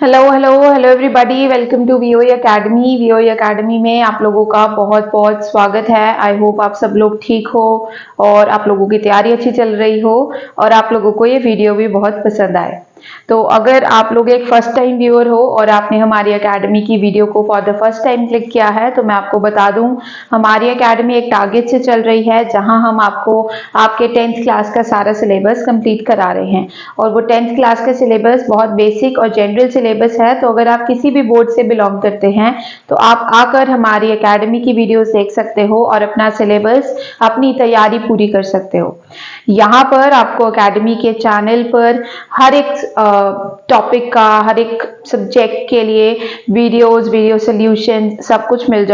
Hello hello hello everybody, welcome to VOE academy. VOE academy में आप लोगों का बहुत बहुत स्वागत है। आई होप आप सब लोग ठीक हो और आप लोगों की तैयारी अच्छी चल रही हो और आप लोगों को ये वीडियो भी बहुत पसंद आए। तो अगर आप लोग एक फर्स्ट टाइम व्यूअर हो और आपने हमारी एकेडमी की वीडियो को for the first time click किया है तो मैं आपको बता दूं, हमारी एकेडमी एक टारगेट से चल रही है जहां हम आपको आपके 10th क्लास का सारा सिलेबस कंप्लीट करा रहे हैं। और वो 10th क्लास का सिलेबस बहुत बेसिक और जनरल सिलेबस है, तो अगर आप किसी भी बोर्ड से बिलोंग करते हैं तो आप आकर हमारी एकेडमी की वीडियोस देख सकते हो और अपना सिलेबस, अपनी तैयारी पूरी कर सकते हो। यहाँ पर आपको एकेडमी के चैनल पर हर एक टॉपिक का, हर एक सब्जेक्ट के लिए वीडियोस, वीडियो सोल्यूशन सब कुछ मिल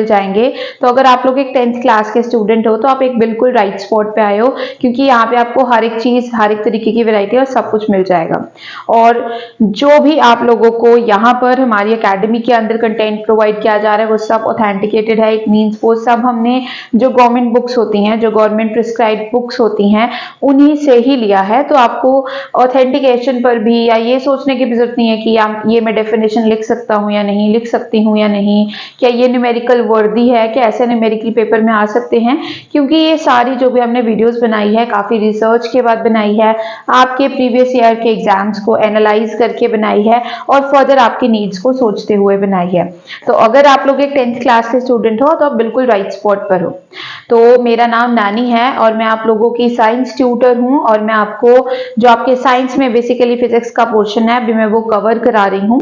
जाएंगे। तो अगर आप लोग एक 10th क्लास के स्टूडेंट हो तो आप एक बिल्कुल राइट स्पॉट पे आए हो, क्योंकि यहाँ पे आपको हर एक चीज, हर एक तरीके की वैरायटी और सब कुछ मिल जाएगा। और जो भी आप लोगों को यहाँ पर हमारी एकेडमी के अंदर कंटेंट प्रोवाइड किया जा रहा है वो सब ऑथेंटिकेटेड है। इट मीन्स वो सब हमने जो गवर्नमेंट बुक्स होती हैं, जो गवर्नमेंट प्रिस्क्राइब्ड बुक्स होती हैं, उन्हीं से ही लिया है। तो आपको ऑथेंटिकेशन पर भी या ये सोचने की भी जरूरत नहीं है कि ये मैं डेफिनेशन लिख सकता हूँ या नहीं, लिख सकती हूँ या नहीं, क्या ये न्यूमेरिकल वर्दी है, क्या ऐसे न्यूमेरिकल पेपर में आ सकते हैं, क्योंकि ये सारी जो भी हमने वीडियोस बनाई है काफी रिसर्च के बाद बनाई है, आपके प्रीवियस ईयर के एग्जाम्स को एनालाइज करके बनाई है और फर्दर आपकी नीड्स को सोचते हुए बनाई है। तो अगर आप लोग एक 10th क्लास के स्टूडेंट हो तो आप बिल्कुल राइट स्पॉट पर हो। तो मेरा नाम नानी है और मैं आप लोगों की साइंस ट्यूटर हूँ और मैं आपको जो आपके साइंस में बेसिकली फिजिक्स का पोर्शन है अभी मैं वो कवर करा रही हूँ।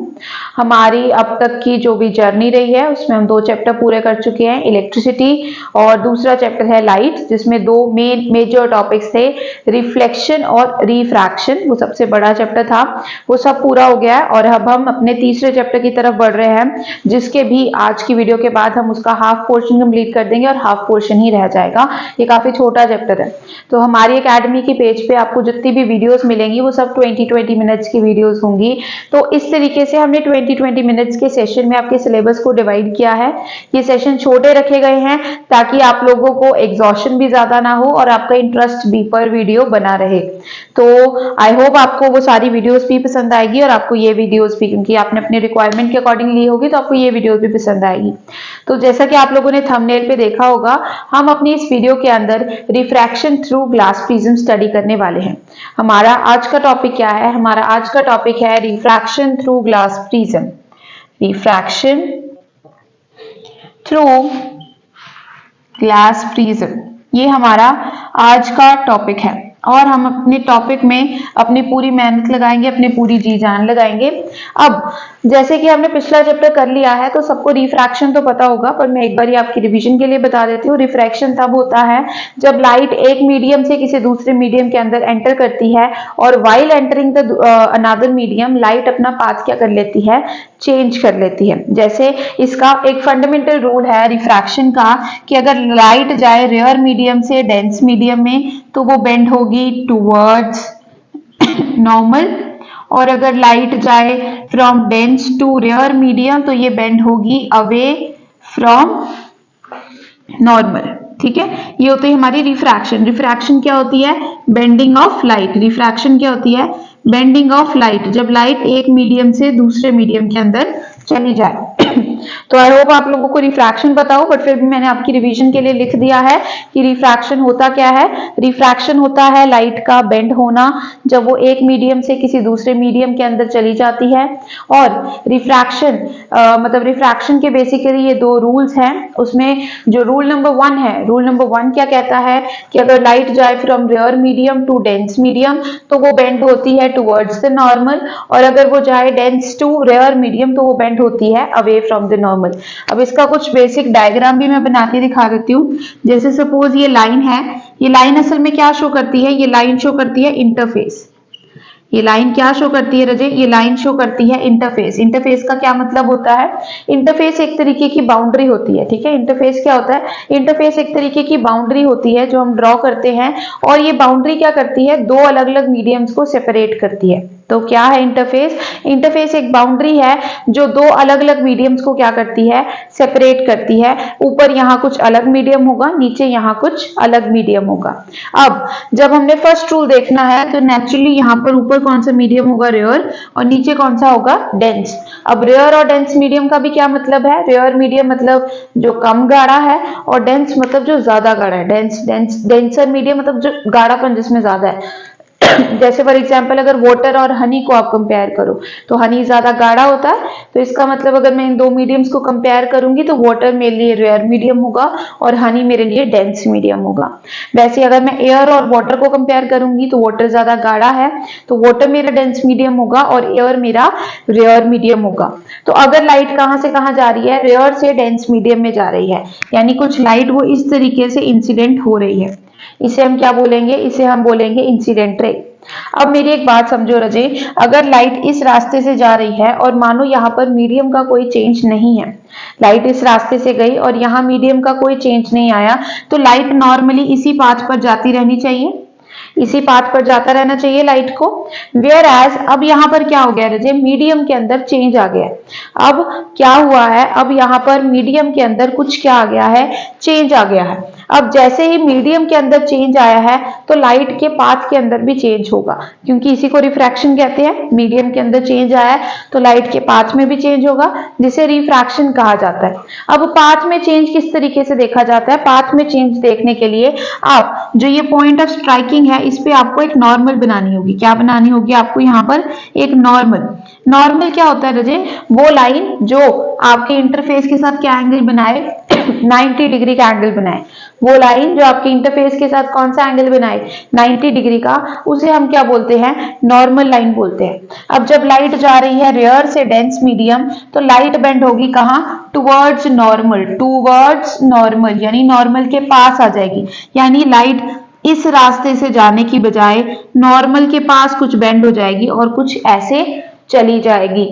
हमारी अब तक की जो भी जर्नी रही है उसमें हम 2 चैप्टर पूरे कर चुके हैं, इलेक्ट्रिसिटी और दूसरा चैप्टर है लाइट, जिसमें 2 मेजर टॉपिक्स थे, रिफ्लेक्शन और रिफ्रैक्शन। वो सबसे बड़ा चैप्टर था, वो सब पूरा हो गया है और अब हम अपने तीसरे चैप्टर की तरफ बढ़ रहे हैं, जिसके भी आज की वीडियो के बाद हम उसका हाफ पोर्शन कंप्लीट कर देंगे और हाफ पोर्शन ही रह जाएगा। ये काफी छोटा चैप्टर है। तो हमारी एकेडमी की पेज पे आपको जितनी भी वीडियोस मिलेंगी वो सब 20-20 मिनट्स की वीडियोस होंगी। तो इस तरीके से हमने 20-20 मिनट्स के सेशन में आपके सिलेबस को डिवाइड किया है। ये सेशन छोटे रखे गए हैं ताकि आप लोगों को एग्जॉशन भी ज्यादा ना हो और आपका इंटरेस्ट भी पर वीडियो बना रहे। तो आई होप आपको वो सारी वीडियोस भी पसंद आएगी और आपको ये वीडियोस भी, क्योंकि आपने अपने रिक्वायरमेंट के अकॉर्डिंग ली होगी, तो आपको ये वीडियोस भी पसंद आएगी। तो जैसा कि आप लोगों ने थंबनेल पे देखा होगा, हम अपनी इस वीडियो के अंदर refraction through glass prism study करने वाले हैं। हमारा आज का टॉपिक क्या है? हमारा आज का टॉपिक है refraction through glass prism. Refraction through glass prism, ये हमारा आज का टॉपिक है और हम अपने टॉपिक में अपनी पूरी मेहनत लगाएंगे, अपनी पूरी जी जान लगाएंगे। अब जैसे कि हमने पिछला चैप्टर कर लिया है तो सबको रिफ्रैक्शन तो पता होगा, पर मैं एक बार आपकी रिवीजन के लिए बता देती हूँ। रिफ्रैक्शन तब होता है जब लाइट एक मीडियम से किसी दूसरे मीडियम के अंदर एंटर करती है और while entering the another medium light अपना पाथ क्या कर लेती है, चेंज कर लेती है। जैसे इसका एक फंडामेंटल रूल है रिफ्रैक्शन का कि अगर लाइट जाए रेयर मीडियम से डेंस मीडियम में तो वो बेंड होगी टूवर्ड्स नॉर्मल, और अगर लाइट जाए from dense to rare medium तो ये बेंड होगी अवे फ्रॉम नॉर्मल। ठीक है, ये होती है हमारी रिफ्रैक्शन। रिफ्रैक्शन क्या होती है? Bending of light. रिफ्रैक्शन क्या होती है? बेंडिंग ऑफ लाइट, जब लाइट एक मीडियम से दूसरे मीडियम के अंदर चली जाए। तो आई होप आप लोगों को रिफ्रैक्शन पता हो, बट फिर भी मैंने आपकी रिवीजन के लिए लिख दिया है कि रिफ्रैक्शन होता क्या है। रिफ्रैक्शन होता है लाइट का बेंड होना जब वो एक मीडियम से किसी दूसरे मीडियम के अंदर चली जाती है। और रिफ्रैक्शन मतलब रिफ्रैक्शन के बेसिकली ये 2 रूल्स हैं। उसमें जो रूल नंबर 1 है, रूल नंबर 1 क्या कहता है कि अगर लाइट जाए from rare medium to dense medium तो वो बेंड होती है टुवर्ड्स द नॉर्मल, और अगर वो जाए डेंस टू रेयर मीडियम तो वो बेंड होती है अवे फ्रॉम द नॉर्मल। अब इसका कुछ बेसिक डायग्राम भी मैं बना के दिखा देती हूँ। जैसे सपोज ये लाइन है, ये लाइन असल में क्या शो करती है? ये लाइन शो करती है इंटरफेस। ये लाइन क्या शो करती है रजे? ये लाइन शो करती है इंटरफेस। इंटरफेस का क्या मतलब होता है? इंटरफेस एक तरीके की बाउंड्री होती है। ठीक है, इंटरफेस क्या होता है? इंटरफेस एक तरीके की बाउंड्री होती है जो हम ड्रॉ करते हैं और ये बाउंड्री क्या करती है? 2 अलग अलग मीडियम्स को सेपरेट करती है। तो क्या है इंटरफेस? इंटरफेस एक बाउंड्री है जो दो अलग अलग मीडियम्स को क्या करती है? सेपरेट करती है। ऊपर यहाँ कुछ अलग मीडियम होगा, नीचे यहाँ कुछ अलग मीडियम होगा। अब जब हमने फर्स्ट रूल देखना है तो नेचुरली यहाँ पर ऊपर कौन सा मीडियम होगा? रेयर, और नीचे कौन सा होगा? डेंस। अब रेयर और डेंस मीडियम का भी क्या मतलब है? रेयर मीडियम मतलब जो कम गाढ़ा है, और डेंस मतलब जो ज्यादा गाढ़ा है। डेंसर मीडियम मतलब जो गाढ़ापन जिसमें ज्यादा है। जैसे फॉर एग्जाम्पल अगर वाटर और हनी को आप कंपेयर करो तो हनी ज्यादा गाढ़ा होता है, तो इसका मतलब अगर मैं इन दो मीडियम्स को कंपेयर करूंगी तो वाटर मेरे लिए रेयर मीडियम होगा और हनी मेरे लिए डेंस मीडियम होगा। वैसे अगर मैं एयर और वाटर को कंपेयर करूंगी तो वाटर ज्यादा गाढ़ा है, तो वाटर मेरा डेंस मीडियम होगा और एयर मेरा रेयर मीडियम होगा। तो अगर लाइट कहां से कहां जा रही है? रेयर से डेंस मीडियम में जा रही है, यानी कुछ लाइट वो इस तरीके से इंसिडेंट हो रही है। इसे हम क्या बोलेंगे? इसे हम बोलेंगे इंसिडेंट रे। अब मेरी एक बात समझो रजे, अगर लाइट इस रास्ते से जा रही है और मानो यहाँ पर मीडियम का कोई चेंज नहीं है, लाइट इस रास्ते से गई और यहाँ मीडियम का कोई चेंज नहीं आया, तो लाइट नॉर्मली इसी पाथ पर जाती रहनी चाहिए, इसी पाथ पर जाता रहना चाहिए लाइट को। वेयर एज अब यहाँ पर क्या हो गया रजे? मीडियम के अंदर चेंज आ गया। अब क्या हुआ है? अब यहाँ पर मीडियम के अंदर कुछ क्या आ गया है? चेंज आ गया है। अब जैसे ही मीडियम के अंदर चेंज आया है तो लाइट के पाथ के अंदर भी चेंज होगा, क्योंकि इसी को रिफ्रैक्शन कहते हैं। मीडियम के अंदर चेंज आया है तो लाइट के पाथ में भी चेंज होगा, जिसे रिफ्रैक्शन कहा जाता है। अब पाथ में चेंज किस तरीके से देखा जाता है? पाथ में चेंज देखने के लिए आप जो ये पॉइंट ऑफ स्ट्राइकिंग है इस पे आपको एक नॉर्मल बनानी होगी। क्या बनानी होगी आपको? यहाँ पर एक नॉर्मल। नॉर्मल क्या होता है रजे? वो लाइन जो आपके इंटरफेस के साथ क्या एंगल बनाए? 90 डिग्री का एंगल बनाए। वो लाइन जो आपके इंटरफेस के साथ कौन सा एंगल बनाए? 90 डिग्री का, उसे हम क्या बोलते हैं? नॉर्मल लाइन बोलते हैं। अब जब लाइट जा रही है रेयर से डेंस मीडियम तो लाइट बेंड होगी कहाँ? टुवर्ड्स नॉर्मल, टुवर्ड्स नॉर्मल, यानी नॉर्मल के पास आ जाएगी। यानी लाइट इस रास्ते से जाने की बजाय नॉर्मल के पास कुछ बेंड हो जाएगी और कुछ ऐसे चली जाएगी।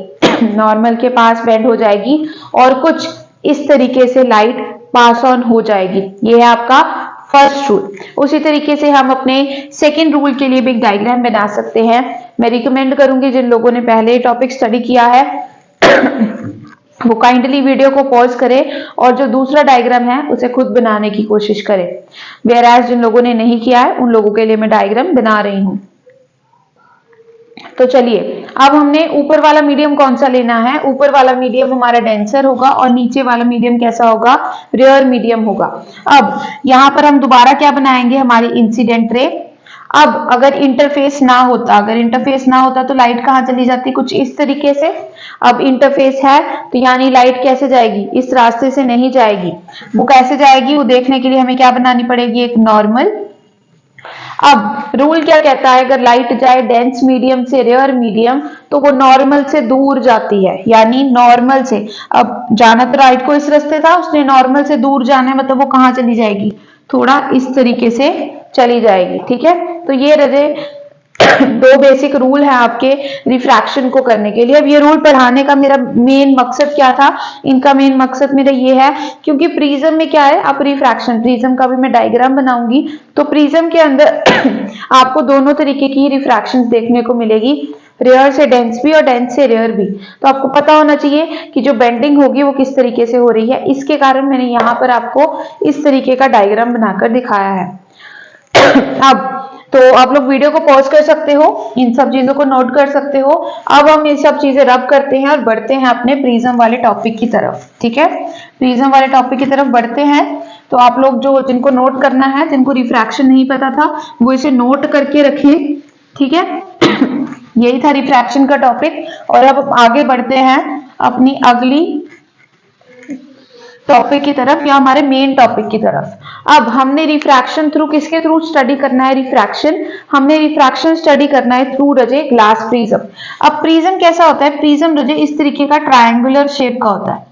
नॉर्मल के पास बेंड हो जाएगी और कुछ इस तरीके से लाइट पास ऑन हो जाएगी। ये है आपका फर्स्ट रूल। उसी तरीके से हम अपने सेकेंड रूल के लिए भी एक डायग्राम बना सकते हैं। मैं रिकमेंड करूंगी जिन लोगों ने पहले ये टॉपिक स्टडी किया है वो काइंडली वीडियो को पॉज करें और जो दूसरा डायग्राम है उसे खुद बनाने की कोशिश करें। वेयर एज जिन लोगों ने नहीं किया है उन लोगों के लिए मैं डायग्राम बना रही हूं। तो चलिए, अब हमने ऊपर वाला मीडियम कौन सा लेना है? ऊपर वाला मीडियम हमारा डेंसर होगा और नीचे वाला मीडियम कैसा होगा? रेयर मीडियम होगा। अब यहां पर हम दोबारा क्या बनाएंगे? हमारी इंसिडेंट रे। अब अगर इंटरफेस ना होता तो लाइट कहां चली जाती? कुछ इस तरीके से। अब इंटरफेस है तो यानी लाइट कैसे जाएगी? इस रास्ते से नहीं जाएगी। वो कैसे जाएगी? वो देखने के लिए हमें क्या बनानी पड़ेगी? एक नॉर्मल। अब रूल क्या कहता है? अगर लाइट जाए डेंस मीडियम से रेयर मीडियम तो वो नॉर्मल से दूर जाती है, यानी नॉर्मल से। अब जाना तो लाइट को इस रास्ते था, उसने नॉर्मल से दूर जाना है, मतलब वो कहां चली जाएगी? थोड़ा इस तरीके से चली जाएगी। ठीक है, तो ये रहे दो बेसिक रूल है आपके रिफ्रैक्शन को करने के लिए। अब ये रूल पढ़ाने का मेरा मेन मकसद क्या था? इनका मेन मकसद मेरा ये है क्योंकि प्रिज्म में क्या है? अब रिफ्रैक्शन, प्रिज्म का भी मैं डायग्राम बनाऊंगी तो प्रिज्म के अंदर आपको दोनों तरीके की रिफ्रैक्शन देखने को मिलेगी, रेयर से डेंस भी और डेंस से रेयर भी। तो आपको पता होना चाहिए कि जो बेंडिंग होगी वो किस तरीके से हो रही है। इसके कारण मैंने यहाँ पर आपको इस तरीके का डायग्राम बनाकर दिखाया है। अब तो आप लोग वीडियो को पॉज कर सकते हो, इन सब चीजों को नोट कर सकते हो। अब हम ये सब चीजें रब करते हैं और बढ़ते हैं अपने प्रिज्म वाले टॉपिक की तरफ। ठीक है, प्रिज्म वाले टॉपिक की तरफ बढ़ते हैं। तो आप लोग जो जिनको नोट करना है, जिनको रिफ्रैक्शन नहीं पता था, वो इसे नोट करके रखें। ठीक है, यही था रिफ्रैक्शन का टॉपिक। और अब आगे बढ़ते हैं अपनी अगली टॉपिक की तरफ या हमारे मेन टॉपिक की तरफ। अब हमने रिफ्रैक्शन थ्रू किसके थ्रू स्टडी करना है? रिफ्रैक्शन हमने रिफ्रैक्शन स्टडी करना है थ्रू रजे ग्लास प्रिज्म। अब प्रिज्म कैसा होता है? प्रिज्म रजे इस तरीके का ट्रायंगुलर शेप का होता है।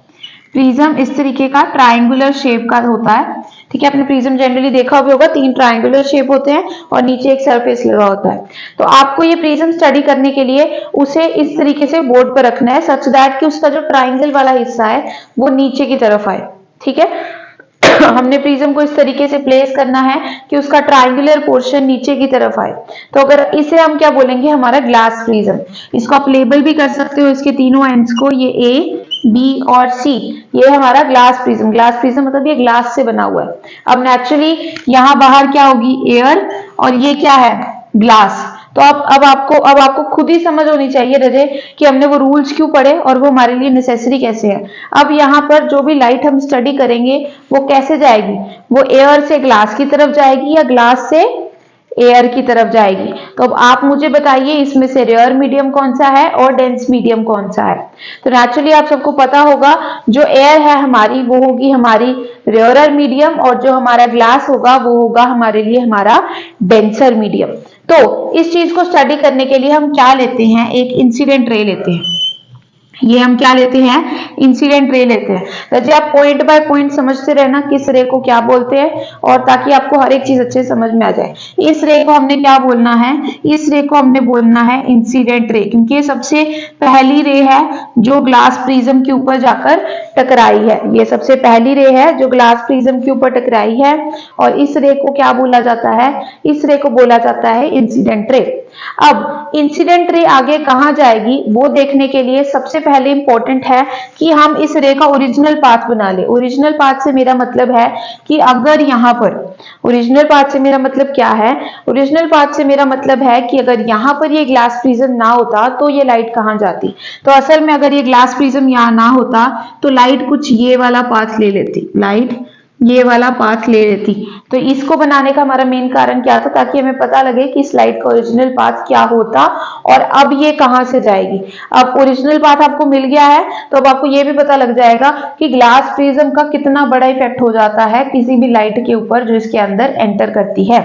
प्रिज्म इस तरीके का ट्रायंगुलर शेप का होता है। ठीक है, आपने प्रिज्म जनरली देखा भी होगा, 3 ट्रायंगुलर शेप होते हैं और नीचे एक सरफेस लगा होता है। तो आपको ये प्रिज्म स्टडी करने के लिए उसे इस तरीके से बोर्ड पर रखना है सच दैट कि उसका जो ट्रायंगल वाला हिस्सा है वो नीचे की तरफ आए। ठीक है, हमने प्रिज्म को इस तरीके से प्लेस करना है कि उसका ट्रायंगुलर पोर्शन नीचे की तरफ आए। तो अगर इसे हम क्या बोलेंगे, हमारा ग्लास प्रिज्म। इसको आप लेबल भी कर सकते हो, इसके तीनों एंड्स को, ये ए, बी और सी, ये हमारा ग्लास प्रिज्म। ग्लास प्रिज्म मतलब ये ग्लास से बना हुआ है। अब नेचुरली यहाँ बाहर क्या होगी, एयर, और ये क्या है, ग्लास। तो अब आपको खुद ही समझ होनी चाहिए रजे कि हमने वो रूल्स क्यों पढ़े और वो हमारे लिए नेसेसरी कैसे है। अब यहाँ पर जो भी लाइट हम स्टडी करेंगे वो कैसे जाएगी, वो एयर से ग्लास की तरफ जाएगी या ग्लास से एयर की तरफ जाएगी। तो अब आप मुझे बताइए इसमें से रेयर मीडियम कौन सा है और डेंस मीडियम कौन सा है। तो नेचुरली आप सबको पता होगा जो एयर है हमारी वो होगी हमारी रेयरर मीडियम, और जो हमारा ग्लास होगा वो होगा हमारे लिए हमारा डेंसर मीडियम। तो इस चीज को स्टडी करने के लिए हम क्या लेते हैं, एक इंसिडेंट रे लेते हैं। ये हम क्या लेते हैं, इंसिडेंट रे लेते हैं। रजे आप पॉइंट बाय पॉइंट समझते रहना किस रे को क्या बोलते हैं, और ताकि आपको हर एक चीज अच्छे से समझ में आ जाए। इस रे को हमने क्या बोलना है, इस रे को हमने बोलना है इंसिडेंट रे, क्योंकि ये सबसे पहली रे है जो ग्लास प्रिज्म के ऊपर जाकर टकराई है। ये सबसे पहली रे है जो ग्लास प्रिज्म के ऊपर टकराई है, और इस रे को क्या बोला जाता है, इस रे को बोला जाता है इंसिडेंट रे। अब इंसिडेंट रे आगे कहां जाएगी वो देखने के लिए सबसे पहले इंपॉर्टेंट है कि हम इस रे का ओरिजिनल पाथ बना ले। ओरिजिनल पाथ से मेरा मतलब है कि अगर यहां पर, ओरिजिनल पाथ से मेरा मतलब क्या है, ओरिजिनल पाथ से मेरा मतलब है कि अगर यहां पर ये ग्लास प्रिज्म ना होता तो ये लाइट कहां जाती। तो असल में अगर ये ग्लास प्रिज्म यहां ना होता तो लाइट कुछ ये वाला पाथ ले लेती, लाइट ये वाला पाथ ले लेती। तो इसको बनाने का हमारा मेन कारण क्या था, ताकि हमें पता लगे कि स्लाइड का ओरिजिनल पाथ क्या होता और अब ये कहां से जाएगी। अब ओरिजिनल पाथ आपको मिल गया है तो अब आपको ये भी पता लग जाएगा कि ग्लास प्रिज्म का कितना बड़ा इफेक्ट हो जाता है किसी भी लाइट के ऊपर जो इसके अंदर एंटर करती है।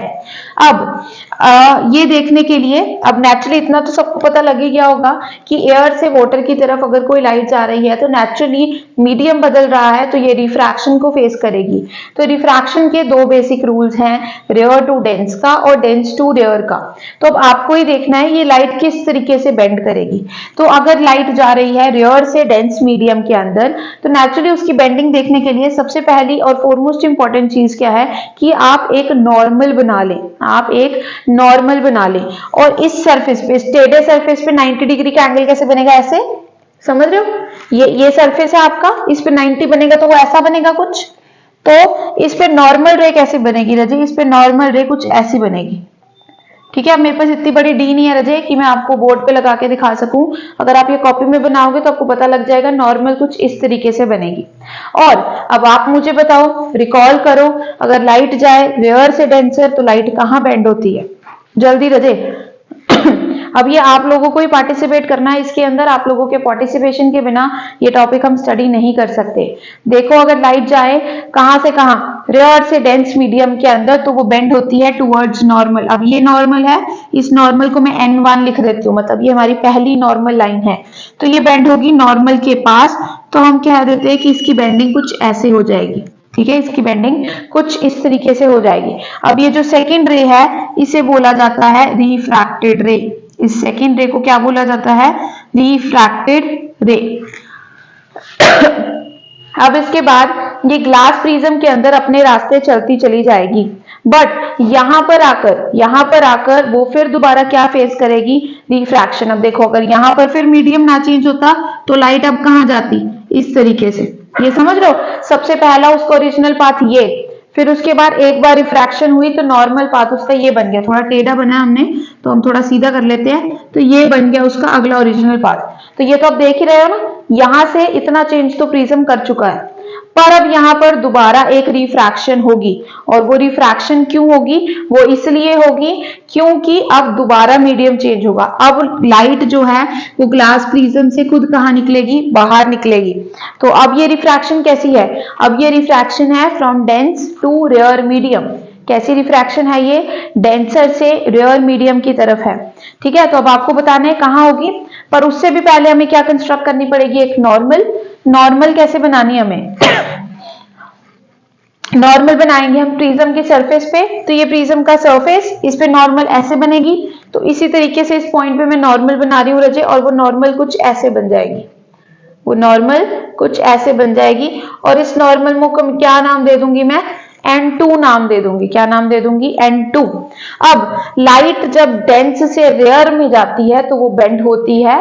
अब ये देखने के लिए, अब नेचुरली इतना तो सबको पता लग ही गया होगा कि एयर से वाटर की तरफ अगर कोई लाइट जा रही है तो नेचुरली मीडियम बदल रहा है तो ये रिफ्रैक्शन को फेस करेगी। तो रिफ्रैक्शन के दो बेसिक रूल्स हैं, रेयर टू डेंस का और डेंस टू रेयर का। तो अब आपको ही देखना है ये लाइट किस तरीके से बेंड करेगी। तो अगर लाइट जा रही है रेयर से डेंस मीडियम के अंदर तो नेचुरली उसकी बेंडिंग देखने के लिए सबसे पहली और फोरमोस्ट इंपॉर्टेंट चीज क्या है कि आप एक नॉर्मल बना लें, आप एक नॉर्मल बना लें। और इस सरफेस पे, टेढ़े सरफेस पे 90 डिग्री का एंगल कैसे बनेगा, ऐसे, समझ रहे हो, ये सरफेस है आपका, इस पे 90 बनेगा तो वो ऐसा बनेगा कुछ। तो इस पे नॉर्मल रे कैसे बनेगी रजे, इस पे नॉर्मल रे कुछ ऐसी बनेगी। ठीक है, अब मेरे पास इतनी बड़ी डी नहीं है रजे कि मैं आपको बोर्ड पे लगा के दिखा सकूं। अगर आप ये कॉपी में बनाओगे तो आपको पता लग जाएगा नॉर्मल कुछ इस तरीके से बनेगी। और अब आप मुझे बताओ, रिकॉल करो, अगर लाइट जाए रेयर से डेंसर तो लाइट कहाँ बेंड होती है, जल्दी रजे। अब ये आप लोगों को ही पार्टिसिपेट करना है इसके अंदर, आप लोगों के पार्टिसिपेशन के बिना ये टॉपिक हम स्टडी नहीं कर सकते। देखो अगर लाइट जाए कहां से कहां, रेयर से डेंस मीडियम के अंदर, तो वो बेंड होती है टुवर्ड्स नॉर्मल। अब ये नॉर्मल है, इस नॉर्मल को मैं N1 लिख देती हूँ, मतलब ये हमारी पहली नॉर्मल लाइन है। तो ये बेंड होगी नॉर्मल के पास, तो हम कह देते हैं कि इसकी बेंडिंग कुछ ऐसे हो जाएगी। ठीक है, इसकी बेंडिंग कुछ इस तरीके से हो जाएगी। अब ये जो सेकेंड रे है इसे बोला जाता है रिफ्रैक्टेड रे। इस सेकेंड रे को क्या बोला जाता है, रिफ्रैक्टेड रे। अब इसके बाद ये ग्लास प्रिज्म के अंदर अपने रास्ते चलती चली जाएगी, बट यहां पर आकर वो फिर दोबारा क्या फेस करेगी, रिफ्रैक्शन। अब देखो अगर यहां पर फिर मीडियम ना चेंज होता तो लाइट अब कहां जाती, इस तरीके से, ये समझ रहे हो। सबसे पहला उसका ओरिजिनल पाथ ये, फिर उसके बाद एक बार रिफ्रैक्शन हुई तो नॉर्मल पाथ उसका ये बन गया, थोड़ा टेढ़ा बना हमने तो हम थोड़ा सीधा कर लेते हैं, तो ये बन गया उसका अगला ओरिजिनल पाथ। तो ये तो आप देख ही रहे हो ना, यहां से इतना चेंज तो प्रिज्म कर चुका है, पर अब यहां पर दोबारा एक रिफ्रैक्शन होगी। और वो रिफ्रैक्शन क्यों होगी, वो इसलिए होगी क्योंकि अब दोबारा मीडियम चेंज होगा। अब लाइट जो है वो ग्लास प्रिज्म से खुद कहां निकलेगी, बाहर निकलेगी। तो अब ये रिफ्रैक्शन कैसी है, अब ये रिफ्रैक्शन है from dense to rare medium. कैसी रिफ्रैक्शन है ये, डेंसर से रेयर मीडियम की तरफ है। ठीक है, तो अब आपको बताना है कहां होगी, पर उससे भी पहले हमें क्या कंस्ट्रक्ट करनी पड़ेगी, एक नॉर्मल। नॉर्मल कैसे बनानी हमें, नॉर्मल बनाएंगे हम प्रिज्म के सरफेस पे, तो ये प्रिज्म का सरफेस, इस पे नॉर्मल ऐसे बनेगी। तो इसी तरीके से इस पॉइंट पे मैं नॉर्मल बना रही हूँ रजे, और वो नॉर्मल कुछ ऐसे बन जाएगी, वो नॉर्मल कुछ ऐसे बन जाएगी और इस नॉर्मल को क्या नाम दे दूंगी मैं, N2 नाम दे दूंगी। क्या नाम दे दूंगी, N2। अब लाइट जब डेंस से रेयर में जाती है तो वो बेंड होती है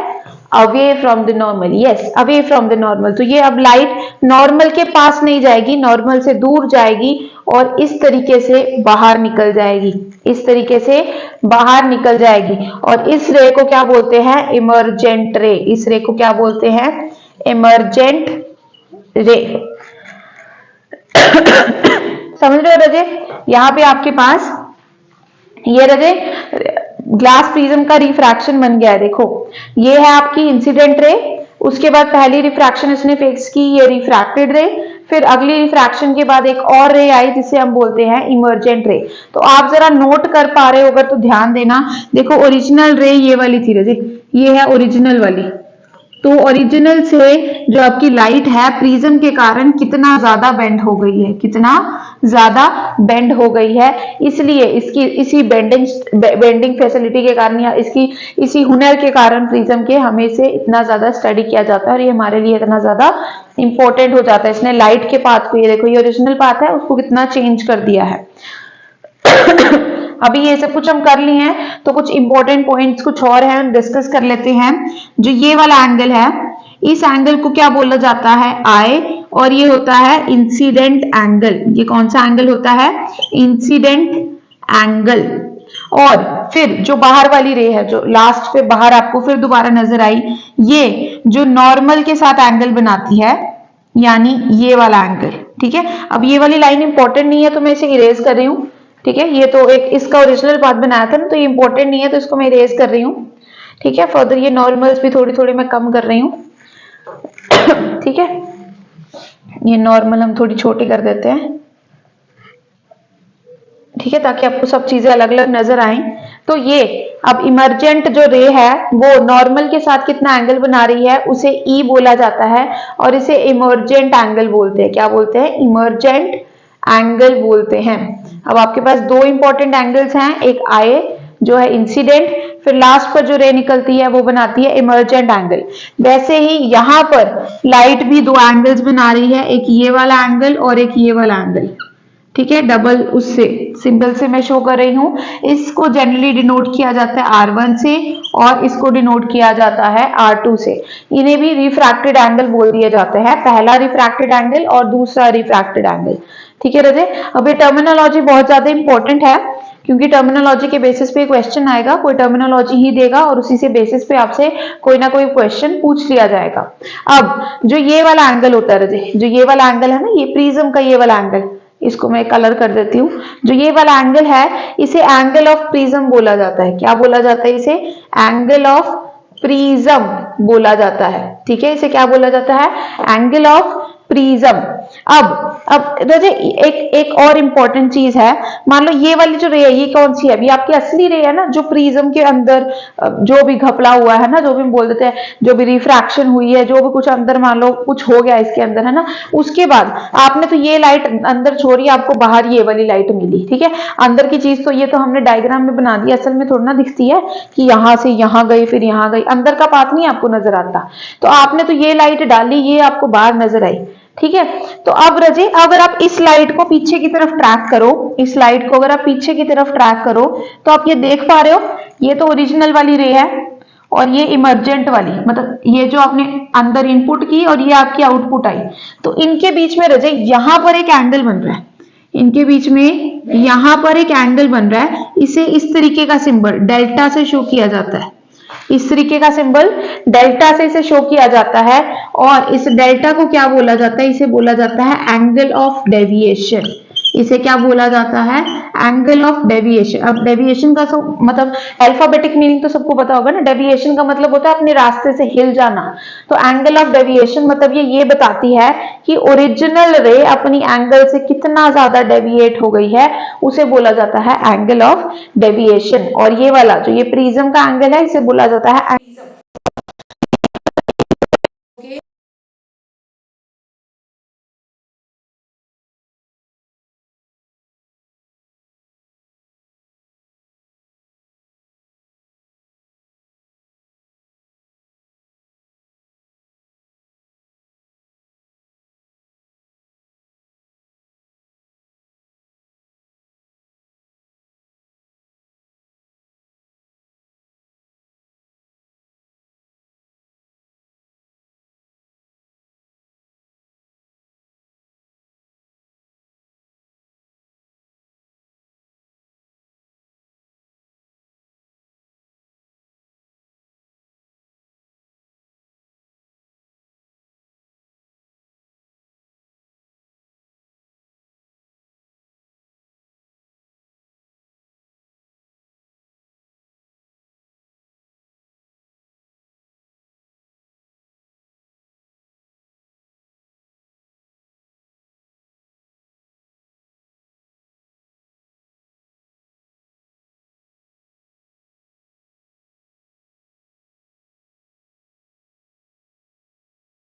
away from the normal, yes away from the normal. तो ये अब लाइट नॉर्मल के पास नहीं जाएगी, नॉर्मल से दूर जाएगी और इस तरीके से बाहर निकल जाएगी, इस तरीके से बाहर निकल जाएगी। और इस रे को क्या बोलते हैं, इमर्जेंट रे। इस रे को क्या बोलते हैं, इमर्जेंट रे। समझ रहे हो रजे, यहाँ पे आपके पास ये रजे ग्लास प्रिज्म का रिफ्रैक्शन बन गया है। देखो ये है आपकी इंसिडेंट रे, उसके बाद पहली रिफ्रैक्शन इसने फिक्स की, ये रिफ्रैक्टेड रे। फिर अगली रिफ्रैक्शन के बाद एक और रे आई जिसे हम बोलते हैं इमर्जेंट रे। तो आप जरा नोट कर पा रहे हो अगर तो ध्यान देना। देखो ओरिजिनल रे ये वाली थी रजे, ये है ओरिजिनल वाली। तो ओरिजिनल से जो आपकी लाइट है प्रिज्म के कारण कितना ज्यादा बेंड हो गई है, कितना ज्यादा बेंड हो गई है। इसलिए इसकी इसी बेंडिंग फैसिलिटी के कारण या इसकी इसी हुनर के कारण प्रिज्म के हमें से इतना ज्यादा स्टडी किया जाता है और ये हमारे लिए इतना ज्यादा इंपॉर्टेंट हो जाता है। इसने लाइट के पाथ को, ये देखो ये ओरिजिनल पाथ है, उसको कितना चेंज कर दिया है। अभी ये सब कुछ हम कर लिए हैं तो कुछ इंपॉर्टेंट पॉइंट्स कुछ और हैं, डिस्कस कर लेते हैं। जो ये वाला एंगल है, इस एंगल को क्या बोला जाता है, आई, और ये होता है इंसिडेंट एंगल। ये कौन सा एंगल होता है, इंसिडेंट एंगल। और फिर जो बाहर वाली रे है, जो लास्ट पे बाहर आपको फिर दोबारा नजर आई, ये जो नॉर्मल के साथ एंगल बनाती है, यानी ये वाला एंगल। ठीक है, अब ये वाली लाइन इंपॉर्टेंट नहीं है तो मैं इसे इरेज कर रही हूँ। ठीक है, ये तो एक इसका ओरिजिनल पाथ बनाया था ना, तो ये इंपॉर्टेंट नहीं है तो इसको मैं इरेज कर रही हूँ। ठीक है, फर्दर ये नॉर्मल्स भी थोड़ी थोड़ी मैं कम कर रही हूँ। ठीक है, ये नॉर्मल हम थोड़ी छोटी कर देते हैं। ठीक है, ताकि आपको सब चीजें अलग अलग नजर आए। तो ये अब इमर्जेंट जो रे है वो नॉर्मल के साथ कितना एंगल बना रही है, उसे ई बोला जाता है और इसे इमर्जेंट एंगल बोलते हैं। क्या बोलते हैं, इमर्जेंट एंगल बोलते हैं। अब आपके पास दो इंपॉर्टेंट एंगल्स हैं, एक आई जो है इंसिडेंट, फिर लास्ट पर जो रे निकलती है वो बनाती है इमर्जेंट एंगल। वैसे ही यहाँ पर लाइट भी दो एंगल्स बना रही है, एक ये वाला एंगल और एक ये वाला एंगल। ठीक है, डबल उससे सिंबल से मैं शो कर रही हूँ। इसको जनरली डिनोट किया जाता है R1 से और इसको डिनोट किया जाता है R2 से। इन्हें भी रिफ्रैक्टेड एंगल बोल दिया जाता है, पहला रिफ्रैक्टेड एंगल और दूसरा रिफ्रैक्टेड एंगल। ठीक है रजे, अब ये टर्मिनोलॉजी बहुत ज्यादा इंपॉर्टेंट है क्योंकि टर्मिनोलॉजी के बेसिस पे क्वेश्चन आएगा, कोई टर्मिनोलॉजी ही देगा और उसी से बेसिस पे आपसे कोई ना कोई क्वेश्चन पूछ लिया जाएगा। अब जो ये वाला एंगल होता है रजे, जो ये वाला एंगल है ना, ये प्रिज्म का ये वाला एंगल, इसको मैं कलर कर देती हूँ। जो ये वाला एंगल है इसे एंगल ऑफ प्रिज्म बोला जाता है। क्या बोला जाता है, इसे एंगल ऑफ प्रिज्म बोला जाता है। ठीक है, इसे क्या बोला जाता है, एंगल ऑफ प्रिज्म। अब रजे एक और इंपॉर्टेंट चीज है, मान लो ये वाली जो रे है ये कौन सी है, अभी आपकी असली रे है ना, जो प्रिज्म के अंदर जो भी घपला हुआ है ना, जो भी हम बोल देते हैं, जो भी रिफ्रैक्शन हुई है, जो भी कुछ अंदर मान लो कुछ हो गया इसके अंदर है ना, उसके बाद आपने तो ये लाइट अंदर छोड़ी, आपको बाहर ये वाली लाइट मिली। ठीक है, अंदर की चीज तो ये तो हमने डायग्राम में बना दी, असल में थोड़ा ना दिखती है कि यहाँ से यहाँ गई फिर यहाँ गई, अंदर का पाथ नहीं आपको नजर आता। तो आपने तो ये लाइट डाली, ये आपको बाहर नजर आई। ठीक है, तो अब रजे अगर आप इस लाइट को पीछे की तरफ ट्रैक करो, इस लाइट को अगर आप पीछे की तरफ ट्रैक करो तो आप ये देख पा रहे हो, ये तो ओरिजिनल वाली रे है और ये इमर्जेंट वाली, मतलब ये जो आपने अंदर इनपुट की और ये आपकी आउटपुट आई। तो इनके बीच में रजे यहां पर एक एंगल बन रहा है, इनके बीच में यहां पर एक एंगल बन रहा है। इसे इस तरीके का सिंबल डेल्टा से शो किया जाता है, इस तरीके का सिंबल डेल्टा से इसे शो किया जाता है और इस डेल्टा को क्या बोला जाता है, इसे बोला जाता है एंगल ऑफ डेविएशन। इसे क्या बोला जाता है, एंगल ऑफ डेविएशन। अब डेविएशन का मतलब अल्फाबेटिक मीनिंग तो सबको पता होगा ना, डेविएशन का मतलब होता है अपने रास्ते से हिल जाना। तो एंगल ऑफ डेविएशन मतलब ये बताती है कि ओरिजिनल रे अपनी एंगल से कितना ज्यादा डेविएट हो गई है, उसे बोला जाता है एंगल ऑफ डेविएशन। और ये वाला जो ये प्रिज्म का एंगल है इसे बोला जाता है